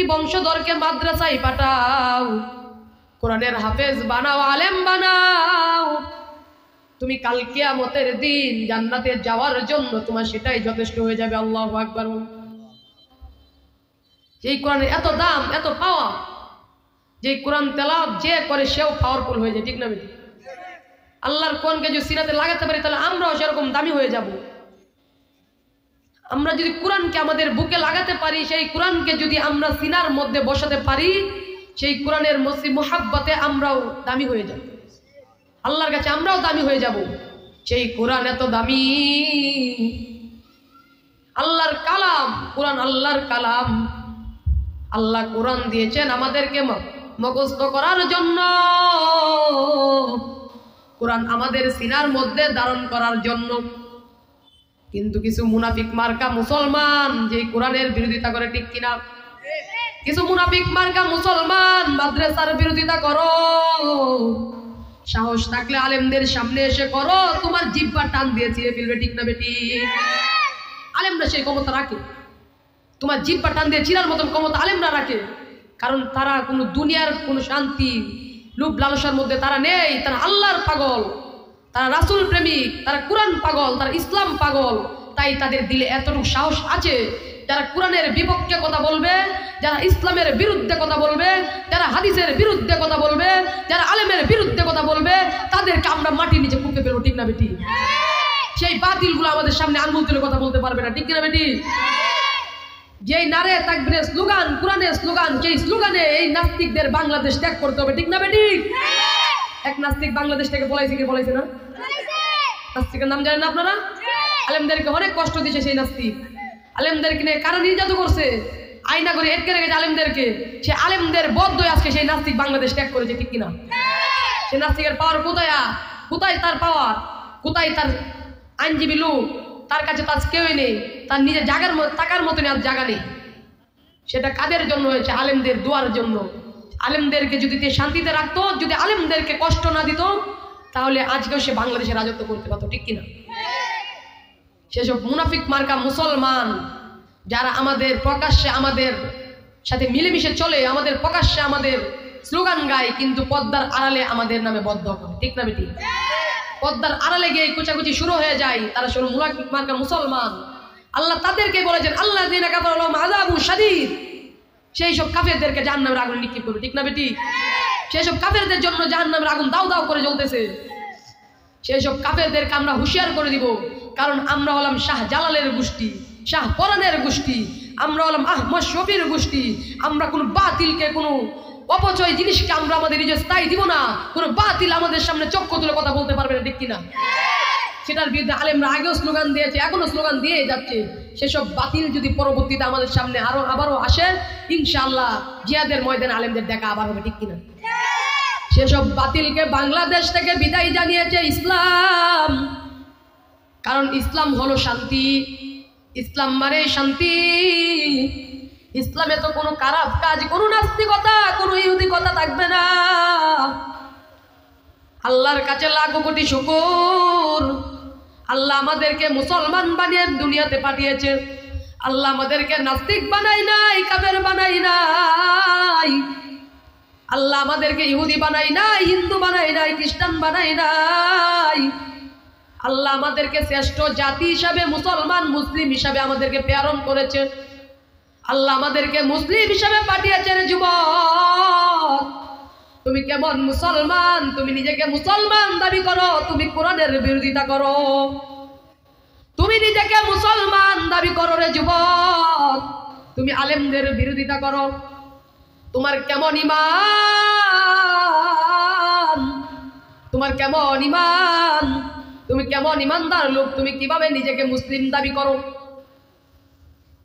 বংশধরকে মাদ্রাসায় পাঠাও, কোরআনের হাফেজ বানাও, আলেম বানাও, তুমি কাল কিয়ামতের দিন জান্নাতে যাওয়ার জন্য তোমার সেটাই যথেষ্ট হয়ে যাবে। আল্লাহু আকবার। এই কোরআনের এত দাম, এত পাওয়া, যে কোরআন তেলাওয়াত যে করে সেও পাওয়ারফুল হয়ে যায়, ঠিক না বেটি? আল্লাহর কোরআনকে যদি সিনাতে লাগাতে পারি তাহলে আমরাও সেরকম দামি হয়ে যাব। আমরা যদি কোরআনকে আমাদের বুকে লাগাতে পারি, সেই কোরআনকে যদি আমরা সিনার মধ্যে বসাতে পারি, সেই কোরআনের মুহাব্বতে আমরাও দামি হয়ে যাব, আল্লাহর কাছে আমরাও দামি হয়ে যাব। সেই কোরআন এত দামি, আল্লাহর কালাম, কোরআন আল্লাহর কালাম। আল্লাহ কোরআন দিয়েছেন আমাদেরকে মুখস্থ করার জন্য, কোরআন আমাদের সিনার মধ্যে ধারণ করার জন্য। কিন্তু কিছু মুনাফিক মার্কা মুসলমান যে কোরআনের বিরোধিতা করে, ঠিক কিনা? কিছু মুনাফিক মার্কা মুসলমান মাদ্রাসার বিরোধিতা করো, সাহস থাকলে আলেমদের সামনে এসে করো, তোমার জিহ্বা টান দিয়ে ছিঁড়ে ফেলবে, ঠিক না বেটি? আলেমরা সেই ক্ষমতা রাখে, তোমার জিহ্বা টান দিয়ে চিরার মতন ক্ষমতা আলেমরা রাখে। কারণ তারা কোনো দুনিয়ার কোনো শান্তি লোভ লালসার মধ্যে তারা নেই, তারা আল্লাহর পাগল, তারা রাসূল প্রেমিক, তারা কোরআন পাগল, তারা ইসলাম পাগল। তাই তাদের দিলে এতটুকু সাহস আছে, যারা কোরআনের বিপক্ষে কথা বলবে, যারা ইসলামের বিরুদ্ধে কথা বলবে, যারা হাদিসের বিরুদ্ধে কথা বলবে, যারা আলেমের বিরুদ্ধে কথা বলবে, তাদেরকে আমরা মাটির নিচে পুঁতে ফেলবো, ঠিক না বেটি? সেই বাতিলগুলো আমাদের সামনে আঙ্গুল তুলে কথা বলতে পারবে না, ঠিক না বেটি? যেই নারে তাকবীরের স্লোগান, কোরআনের স্লোগান, সেই স্লোগানে এই নাস্তিকদের বাংলাদেশ ত্যাগ করতে হবে, ঠিক না বেটি? এক নাস্তিক বাংলাদেশ থেকে বলাইছে, কি বলাইছে না? নাস্তিকের নাম জানেন না আপনারা? আলেমদেরকে অনেক কষ্ট দিয়েছে সেই নাস্তিক, আলেমদেরকে নিয়ে কারো নির্যাতন করছে, আয়না করে এটকে রেখেছে আলেমদেরকে। সে আলেমদের বদ্ধই আজকে সেই নাস্তিক বাংলাদেশ ত্যাগ করেছে, ঠিক কিনা? সে নাস্তিকের পাওয়ার কোথায়, কোথায় তার পাওয়ার, কোথায় তার আইনজীবী লোক, তার কাছে তার কেউই নেই, তার নিজের জায়গার টাকার মতন আর জায়গা নেই। সেটা কাদের জন্য হয়েছে? আলেমদের দোয়ার জন্য। আলেমদেরকে যদি শান্তিতে রাখতো, যদি আলেমদেরকে কষ্ট না দিত, তাহলে আজকেও সে বাংলাদেশে রাজত্ব করতে পারতো, ঠিক কিনা? সেসব মুনাফিক মার্কা মুসলমান যারা আমাদের প্রকাশ্যে আমাদের সাথে মিলেমিশে চলে, আমাদের প্রকাশ্যে আমাদের স্লোগান গায়, কিন্তু পর্দার আড়ালে আমাদের নামে বদ্ধ করে, ঠিক না বেটি? পর্দার আড়ালে গিয়ে কুচাকুচি শুরু হয়ে যায়, তারা শুরু মুনাফিক মার্কা মুসলমান। আল্লাহ তাদেরকে বলেছেন, আল্লাহ যিনা কাফারু লাহুম আযাবুন শাদীদ, সেই সব কাফেরদেরকে জাহান্নামের আগুনে নিক্ষেপ করবে, ঠিক না বেটি? সেই সব কাফেরদের জন্য জাহান্নামের আগুন দাউ দাউ করে জ্বলতেছে। সেই সব কাফেরদেরকে আমরা হুঁশিয়ার করে দিব, কারণ আমরা হলাম শাহ জালালের গোষ্ঠী, শাহ পরানের গোষ্ঠী, আমরা হলাম আহমদ শফির গোষ্ঠী। আমরা কোনো বাতিলকে, কোনো অপচয় জিনিসকে আমরা আমাদের নিজের স্থায়ী দিব না। কোনো বাতিল আমাদের সামনে চক্ষু তুলে কথা বলতে পারবে না, ঠিক কিনা? সেটার বিরুদ্ধে আলেমরা আগেও স্লোগান দিয়েছে, এখনো স্লোগান দিয়ে যাচ্ছে। সেসব বাতিল যদি পরবর্তীতে আমাদের সামনে আবারও আসে, ইনশাআল্লাহ জিহাদের ময়দানে আলেমদের দেখা আবার হবে, ঠিক কিনা? সেসব বাতিলকে বাংলাদেশ থেকে বিদায় জানিয়েছে ইসলাম, কারণ ইসলাম হলো শান্তি, ইসলাম মানে শান্তি। ইসলামে তো কোনো খারাপ কাজ, কোনো নাস্তিকতা, কোনো ইহুদিকতা থাকবে না। আল্লাহর কাছে লাখো কোটি শুকর, আল্লাহ আমাদেরকে মুসলমান বানিয়ে দুনিয়াতে পাঠিয়েছে। আল্লাহ আমাদেরকে নাস্তিক বানাই নাই, কাফের বানাই নাই। আল্লাহ আমাদেরকে ইহুদি বানাই নাই, হিন্দু বানাই নাই, খ্রিস্টান বানাই নাই। আল্লাহ আমাদেরকে শ্রেষ্ঠ জাতি হিসাবে মুসলমান, মুসলিম হিসাবে আমাদেরকে প্রেরণ করেছে। আল্লাহ আমাদেরকে মুসলিম হিসাবে পাঠিয়েছেন। যুবক, তুমি কেমন মুসলমান? তুমি নিজেকে মুসলমান দাবি করো, তুমি কোরআনের বিরোধিতা করো। তুমি নিজেকে মুসলমান দাবি করো রে যুবক, তুমি আলেমদের বিরোধিতা করো। তোমার কেমন ঈমান? তোমার কেমন ঈমান? তুমি কেমন ঈমানদার লোক? তুমি কিভাবে নিজেকে মুসলিম দাবি করো?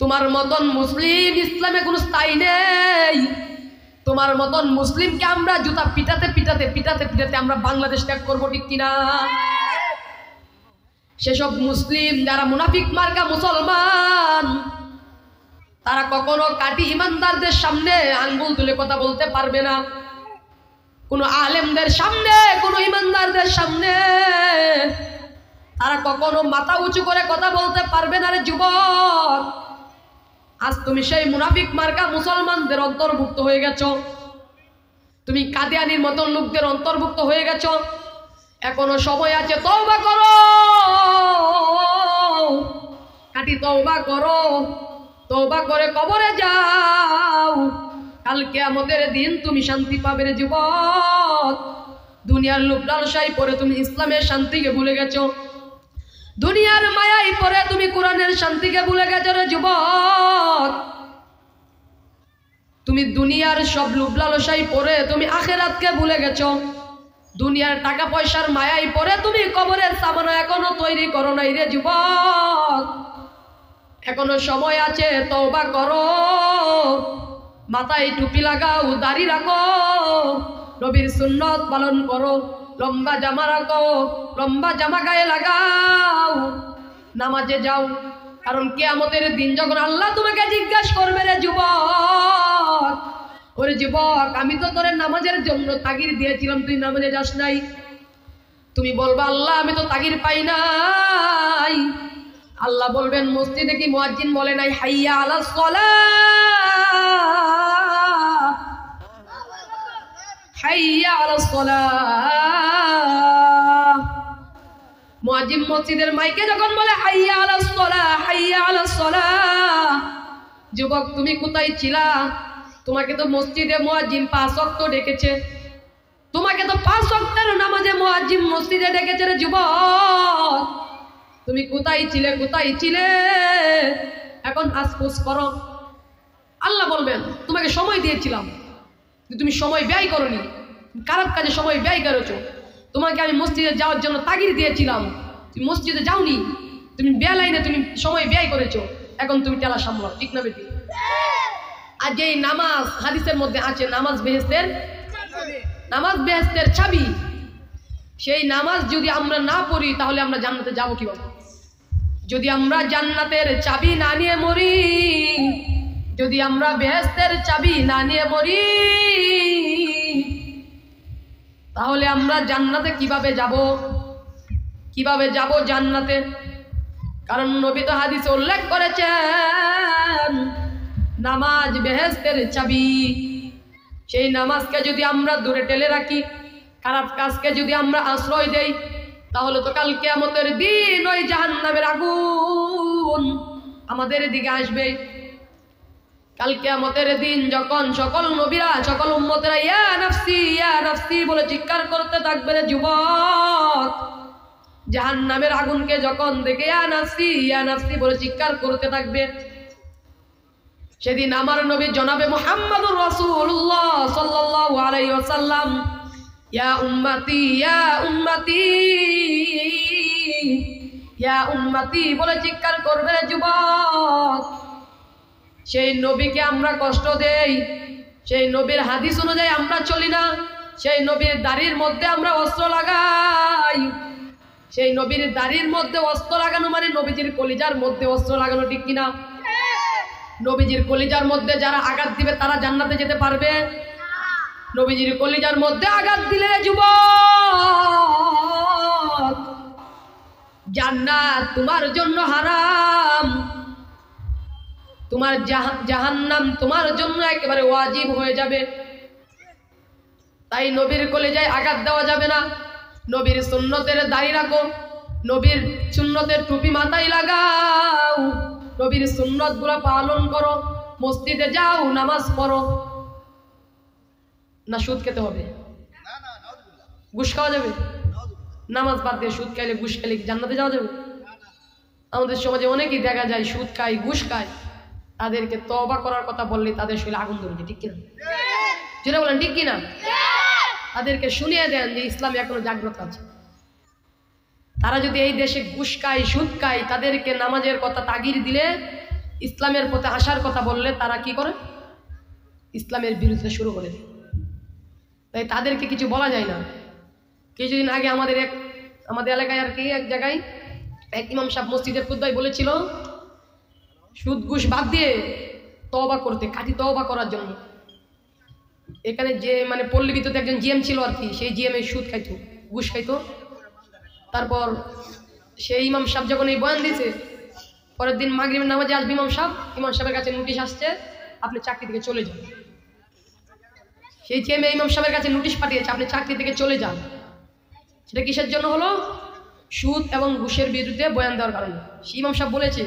তোমার মতন মুসলিম ইসলামে কোনো স্থায়ী নেই। তোমার মতন মুসলিমকে আমরা জুতা পিটাতে পিটাতে পিটাতে পিটাতে আমরা বাংলাদেশ ত্যাগ করবো, ঠিক কিনা? সেসব মুসলিম যারা মুনাফিক মার্কা মুসলমান, তারা কখনো কাটি ইমানদারদের সামনে আঙ্গুল তুলে কথা বলতে পারবে না। কোনো আলেমদের সামনে, কোনো ইমানদারদের সামনে তারা কখনো মাথা উঁচু করে কথা বলতে পারবে না রে যুবক। আজ তুমি সেই মুনাফিক মার্কা মুসলমানদের অন্তর্ভুক্ত হয়ে গেছো, তুমি কাদিয়ানির মতন লোকদের অন্তর্ভুক্ত হয়ে গেছো। এখনো সময় আছে, তওবা করো, কাটি তওবা করো, তওবা করে কবরে যাও। কাল কিয়ামতের দিন তুমি শান্তি পাবে রে যুবক। দুনিয়ার লোভ লালসায় পরে তুমি ইসলামের শান্তিকে ভুলে গেছো, দুনিয়ার মায়ায় পরে তুমি কোরআনের শান্তিকে ভুলে গেছো রে যুবক। তুমি দুনিয়ার সব লোভ লালসায় পরে তুমি আখিরাতকে ভুলে গেছো, দুনিয়ার টাকা পয়সার মায়ায় পরে তুমি কবরের সামানা এখনো তৈরি করো নাই রে যুবক। এখনো সময় আছে, তওবা করো, মাথায় টুপি লাগাও, দাড়ি রাখো, নবীর সুন্নত পালন করো, লম্বা জামা রাখো, লম্বা জামা গায়ে লাগাও, নামাজে যাও। কারণ কিয়ামতের দিন যখন আল্লাহ তোমাকে জিজ্ঞাসা করবে রে যুবক, ওরে যুবক আমি তো তোর নামাজের জন্য তাগির দিয়েছিলাম, তুই নামাজে যাস নাই। তুমি বলবা আল্লাহ আমি তো তাগির পাই নাই। আল্লাহ বলবেন মসজিদে কি মুয়াজ্জিন বলে নাই হাইয়া আলাস সালাহ, হাইয়া আলাস সালাহ। মুয়াজ্জিন মসজিদের মাইকে যখন বলে হাইয়া আলাস সালাহ, হাইয়া আলাস সালাহ, যুবক তুমি কোথায় ছিলা? তোমাকে তো মসজিদে মুয়াজ্জিন 5 ওয়াক্ত ডেকেছে, তোমাকে তো 5 ওয়াক্তের নামাজে মুয়াজ্জিন মসজিদে ডেকেছে রে যুবক। তুমি কোথায় ছিলে, কোথায় ছিলে? এখন আফসোস করো। আল্লাহ বলবেন তোমাকে সময় দিয়েছিলাম, তুমি সময় ব্যয় করনি, খারাপ কাজে সময় ব্যয় করেছো। তোমাকে আমি মসজিদে যাওয়ার জন্য তাগিদ দিয়েছিলাম, তুমি মসজিদে যাওনি, তুমি বেলাইনে তুমি সময় ব্যয় করেছো। এখন তুমি টেলা সামলাও, ঠিক না বেটি? আর যেই নামাজ হাদিসের মধ্যে আছে নামাজ বেহেশতের, নামাজ বেহেশতের চাবি, সেই নামাজ যদি আমরা না পড়ি তাহলে আমরা জান্নাতে যাব কিভাবে? যদি আমরা জান্নাতের চাবি না নিয়ে মরি, যদি আমরা বেহেশতের চাবি না নিয়ে মরি, তাহলে আমরা জান্নাতে কিভাবে যাব? কিভাবে যাব জান্নাতে? কারণ নবী তো হাদিসে উল্লেখ করেছেন নামাজ বেহেশতের চাবি। সেই নামাজকে যদি আমরা দূরে ঠেলে রাখি, খারাপ কাজকে যদি আমরা আশ্রয় দেই, তাহলে তো কাল কিয়ামতের দিন ওই জাহান্নামের আগুন আমাদের দিকে আসবে। কাল কিয়ামতের দিন যখন সকল নবীরা সকল উম্মতেরা ইয়া নাফসি বলে চিৎকার করতে থাকবে রে যুবক, জাহান্নামের আগুনকে যখন দেখে ইয়া নাফসি বলে চিৎকার করতে থাকবে, সেদিন আমার নবী জনাবে মুহাম্মদুর রাসূলুল্লাহ সাল্লাল্লাহু আলাইহি ওয়াসাল্লাম ইয়া উম্মতি ইয়া উম্মতি ইয়া উম্মতি বলে চিৎকার করবে রে যুবক। সেই নবীকে আমরা কষ্ট দেই, সেই নবীর হাদিস অনুযায়ী আমরা চলি না, সেই নবীর দাড়ির মধ্যে আমরা অস্ত্র লাগাই। সেই নবীর দাড়ির মধ্যে অস্ত্র লাগানো মানে নবীজির কলিজার মধ্যে অস্ত্র লাগানো, ঠিক কিনা? নবীজির কলিজার মধ্যে যারা আঘাত দিবে তারা জান্নাতে যেতে পারবে? নবীজির কলিজার মধ্যে আঘাত দিলে যুবক জান্নাত তোমার জন্য হারাম, তোমার জাহান্নাম তোমার জন্য একেবারে ওয়াজিব হয়ে যাবে। তাই নবীর কলিজায় আঘাত দেওয়া যাবে না। নবীর সুন্নতের দাড়ি রাখো, নবীর সুন্নতের টুপি মাথায় লাগাও, নবীর সুন্নত গুলা পালন করো, মসজিদে যাও, নামাজ পড়ো। না সুদ খেতে হবে? ঘুষ খাওয়া যাবে? নামাজ বাদ দিয়ে সুদ খাইলে ঘুষ খাইলে জান্নাতে যাওয়া যাবে? আমাদের সমাজে অনেকেই দেখা যায় সুদ খায়, ঘুষ খায়, তাদেরকে তওবা করার কথা বললে তাদের শরীরে আগুন ধরবে, ঠিক কিনা? যেটা বলেন ঠিক কিনা? তাদেরকে শুনিয়ে দেন যে ইসলামে এখনো জাগ্রত আছে। তারা যদি এই দেশে ঘুষ খায়, সুদ খায়, তাদেরকে নামাজের কথা তাগিদ দিলে, ইসলামের পথে আসার কথা বললে তারা কি করে? ইসলামের বিরুদ্ধে শুরু করে। তাই তাদেরকে কিছু বলা যায় না। কিছুদিন আগে আমাদের এলাকায় আর কি এক জায়গায় এক ইমাম সাহেব মসজিদের খুতবায় বলেছিল সুদ ঘুষ বাদ দিয়ে তওবা করতে, খাঁটি তওবা করার জন্য। এখানে যে মানে পল্লী বিদ্যুৎ একজন জিএম ছিল আর কি, সেই জিএম এ সুদ খাইতো, ঘুষ খাইতো। তারপর সেই ইমাম সাহেব যখন এই বয়ান দিয়েছে, পরের দিন মাগরিবের নামাজে আসবে ইমাম সাহেবের কাছে নোটিশ আসছে, আপনি চাকরি থেকে চলে যান। সেই চেয়ে ইমাম সাহেবের কাছে নোটিশ পাঠিয়েছে, আপনি চাকরি থেকে চলে যান। সেটা কিসের জন্য হলো? সুদ এবং ঘুষের বিরুদ্ধে বয়ান দেওয়ার কারণে। সেই ইমাম সাহেব বলেছে,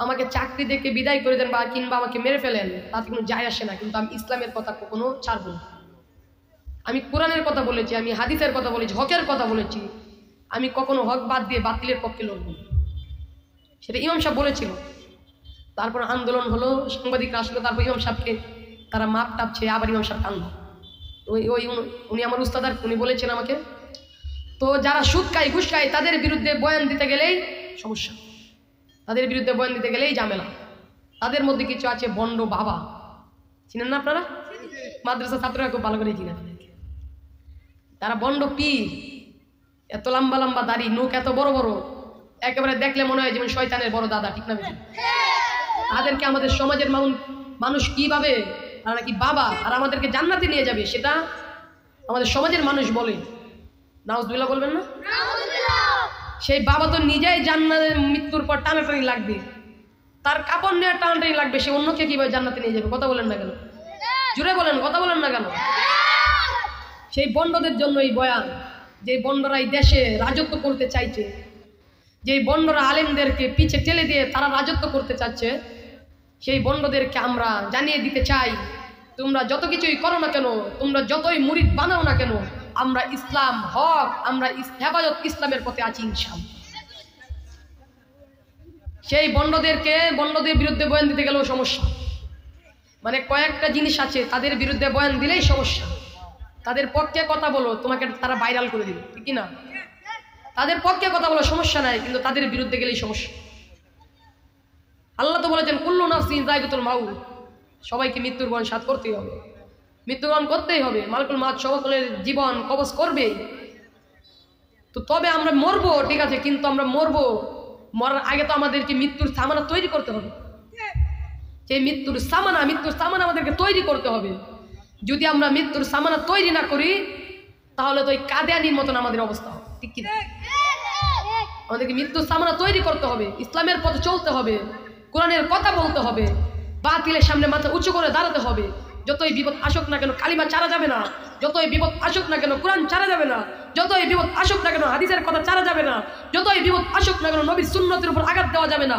আমাকে চাকরি থেকে বিদায় করে দেন বা কিংবা আমাকে মেরে ফেলেন, তাতে কোনো যায় আসে না, কিন্তু আমি ইসলামের কথা কখনো ছাড়ব না। আমি কোরআনের কথা বলেছি, আমি হাদিসের কথা বলেছি, হকের কথা বলেছি, আমি কখনো হক বাদ দিয়ে বাতিলের পক্ষে লড়ব না। সেটা ইমাম সাহেব বলেছিল। তারপর আন্দোলন হলো, সাংবাদিকরা আসলো, তারপর ইমাম সাহেবকে তারা মাপ টাপছে, আবার ইমাম সাহেব কান্দল। উনি আমার উস্তাদার, উনি বলেছেন আমাকে, তো যারা সুদ খায় ঘুষ খায় তাদের বিরুদ্ধে বয়ান দিতে গেলেই সমস্যা, তাদের বিরুদ্ধে বয়ান দিতে গেলেই ঝামেলা। তাদের মধ্যে কিছু আছে বন্ড বাবা, চিনেন না আপনারা? মাদ্রাসা ছাত্ররা খুব ভালো করে চিনেন। তারা বন্ড পীর, এত লম্বা লম্বা দাড়ি, মুখ এত বড় বড়, একেবারে দেখলে মনে হয় যেমন শয়তানের বড় দাদা, ঠিক না? তাদেরকে আমাদের সমাজের মানুষ কিভাবে, তারা নাকি বাবা আর আমাদেরকে জান্নাতে নিয়ে যাবে, সেটা আমাদের সমাজের মানুষ বলে। নাউজুবিল্লাহ বলবেন না? সেই বাবা তো নিজেই জান্নাতের মৃত্যুর পর টানাটানি লাগবে, তার কাপড় নেওয়ার টানাটানি লাগবে, সে অন্যকে কিভাবে জান্নাতে নিয়ে যাবে? কথা বলেন না কেন? জুড়ে বলেন, কথা বলেন না কেন? সেই বন্ডদের জন্য এই বয়ান, যে বন্ডরা এই দেশে রাজত্ব করতে চাইছে, যে বন্ডরা আলেমদেরকে পিছে ঠেলে দিয়ে তারা রাজত্ব করতে চাচ্ছে, সেই বন্ডদেরকে আমরা জানিয়ে দিতে চাই, তোমরা যত কিছুই করো না কেন, তোমরা যতই মুরিদ বানাও না কেন, আমরা ইসলাম হক, আমরা হেফাজত ইসলামের পথে আছি ইনশাআল্লাহ। সেই বন্ডদের বিরুদ্ধে বয়ান দিতে গেলেও সমস্যা। মানে কয়েকটা জিনিস আছে, তাদের বিরুদ্ধে বয়ান দিলেই সমস্যা। তাদের পক্ষে কথা বলো, তোমাকে তারা ভাইরাল করে দিবে, ঠিক না? তাদের পক্ষে কথা বলো, সমস্যা নাই, কিন্তু তাদের বিরুদ্ধে গেলেই সমস্যা। আল্লাহ তো বলেছেন কুল্লু নাফসিন যায়কাতুল মাউত, সবাইকে মৃত্যুর বরণ সাথ করতেই হবে, মৃত্যুবরণ করতেই হবে। মালাকুল মাউত সকলের জীবন কবজ করবে। তো তবে আমরা মরবো, ঠিক আছে, কিন্তু আমরা মরবো, মরার আগে তো আমাদেরকে মৃত্যুর সামানা তৈরি করতে হবে। সেই মৃত্যুর সামানা আমাদেরকে তৈরি করতে হবে। যদি আমরা মৃত্যুর সামানা তৈরি না করি, তাহলে তো ওই কাদিয়ানির মতন আমাদের অবস্থা হবে, ঠিক কি? আমাদেরকে মৃত্যুর সামানা তৈরি করতে হবে, ইসলামের পথে চলতে হবে, কোরআনের কথা বলতে হবে, বাতিলের সামনে মাথা উঁচু করে দাঁড়াতে হবে। যতই বিপদ আসুক না কেন কালিমা ছাড়া যাবে না, যতই বিপদ আসুক না কেন কোরআন ছাড়া যাবে না, যতই বিপদ আসুক না কেন হাদিসের কথা ছাড়া যাবে না, যতই বিপদ আসুক না কেন নবীর সুন্নতের উপর আঘাত দেওয়া যাবে না,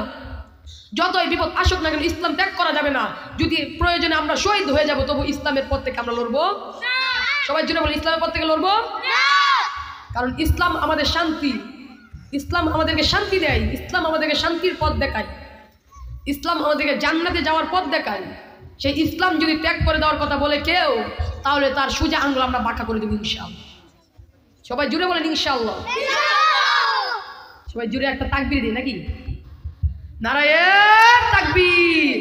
যতই বিপদ আসুক না কেন ইসলাম ত্যাগ করা যাবে না। যদি প্রয়োজনে আমরা শহীদ হয়ে যাব, তবু ইসলামের পথ থেকে আমরা লড়বো। সবাই জন্য বলি, ইসলামের পথ থেকে লড়বো, কারণ ইসলাম আমাদের শান্তি, ইসলাম আমাদেরকে শান্তি দেয়, ইসলাম আমাদেরকে শান্তির পথ দেখায়, ইসলাম আমাদেরকে জান্নাতে যাওয়ার পথ দেখায়। সেই ইসলাম যদি ত্যাগ করে দেওয়ার কথা বলে কেউ, তাহলে তার সোজা আঙ্গুল আমরা বাঁকা করে দেবো ইনশাআল্লাহ। সবাই জুড়ে বলেন ইনশাআল্লাহ। সবাই জুড়ে একটা তাকবীর দিই নাকি? নারায়ে তাকবীর,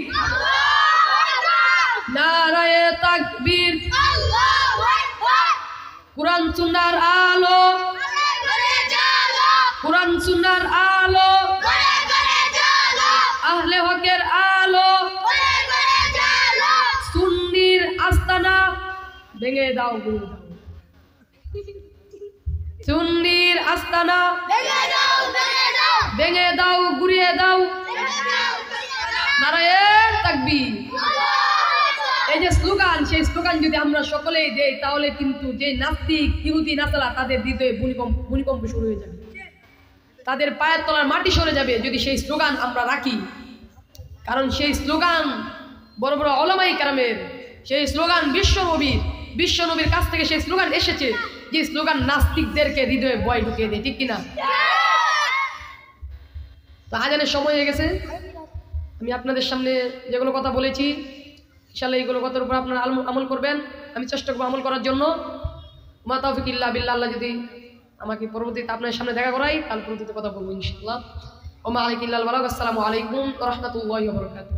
নারায়ে তাকবীর। কুরআন সুন্নাহর আলো, কুরআন সুন্নাহর আলো, আহলে হকের আলো, সুন্নির আস্তানা ভেঙে দাও, গুড়িয়ে দাও। সুন্নির আস্তানা ভেঙে দাও, গুড়িয়ে দাও। নারায়ে তাকবীর। এই যে স্লোগান, সেই স্লোগান যদি আমরা সকলেই দেই, তাহলে কিন্তু যে নাস্তিক ইহুদি নাসারা, তাদের হৃদয়ে ভূমিকম্প শুরু হয়ে যাবে, তাদের পায়ের তলার মাটি সরে যাবে যদি সেই স্লোগান আমরা রাখি। কারণ সেই স্লোগান বড় বড় উলামায়ে কেরামের, সেই স্লোগান বিশ্বনবীর কাছ থেকে সেই স্লোগান এসেছে, যে স্লোগান নাস্তিকদেরকে হৃদয়ে ভয় ঢুকিয়ে দেয়, ঠিক কিনা? তো আজানের সময় হয়ে গেছে। আমি আপনাদের সামনে যেগুলো কথা বলেছি, ইনশাআল্লাহ এইগুলো কথার উপর আপনারা আমল করবেন। আমি চেষ্টা করবো আমল করার জন্য। মা তাওফিক ইল্লা বিল্লাহ। আল্লাহ যদি আমাকে পরবর্তীতে আপনার সামনে দেখা করাই, তাহলে পরবর্তীতে কথা বলবো ইনশাআল্লাহ। ওয়া মা আলাইকা ইল্লাল বালাগ। আসসালামু আলাইকুম ওয়া রাহমাতুল্লাহি ওয়া বারাকাতুহু।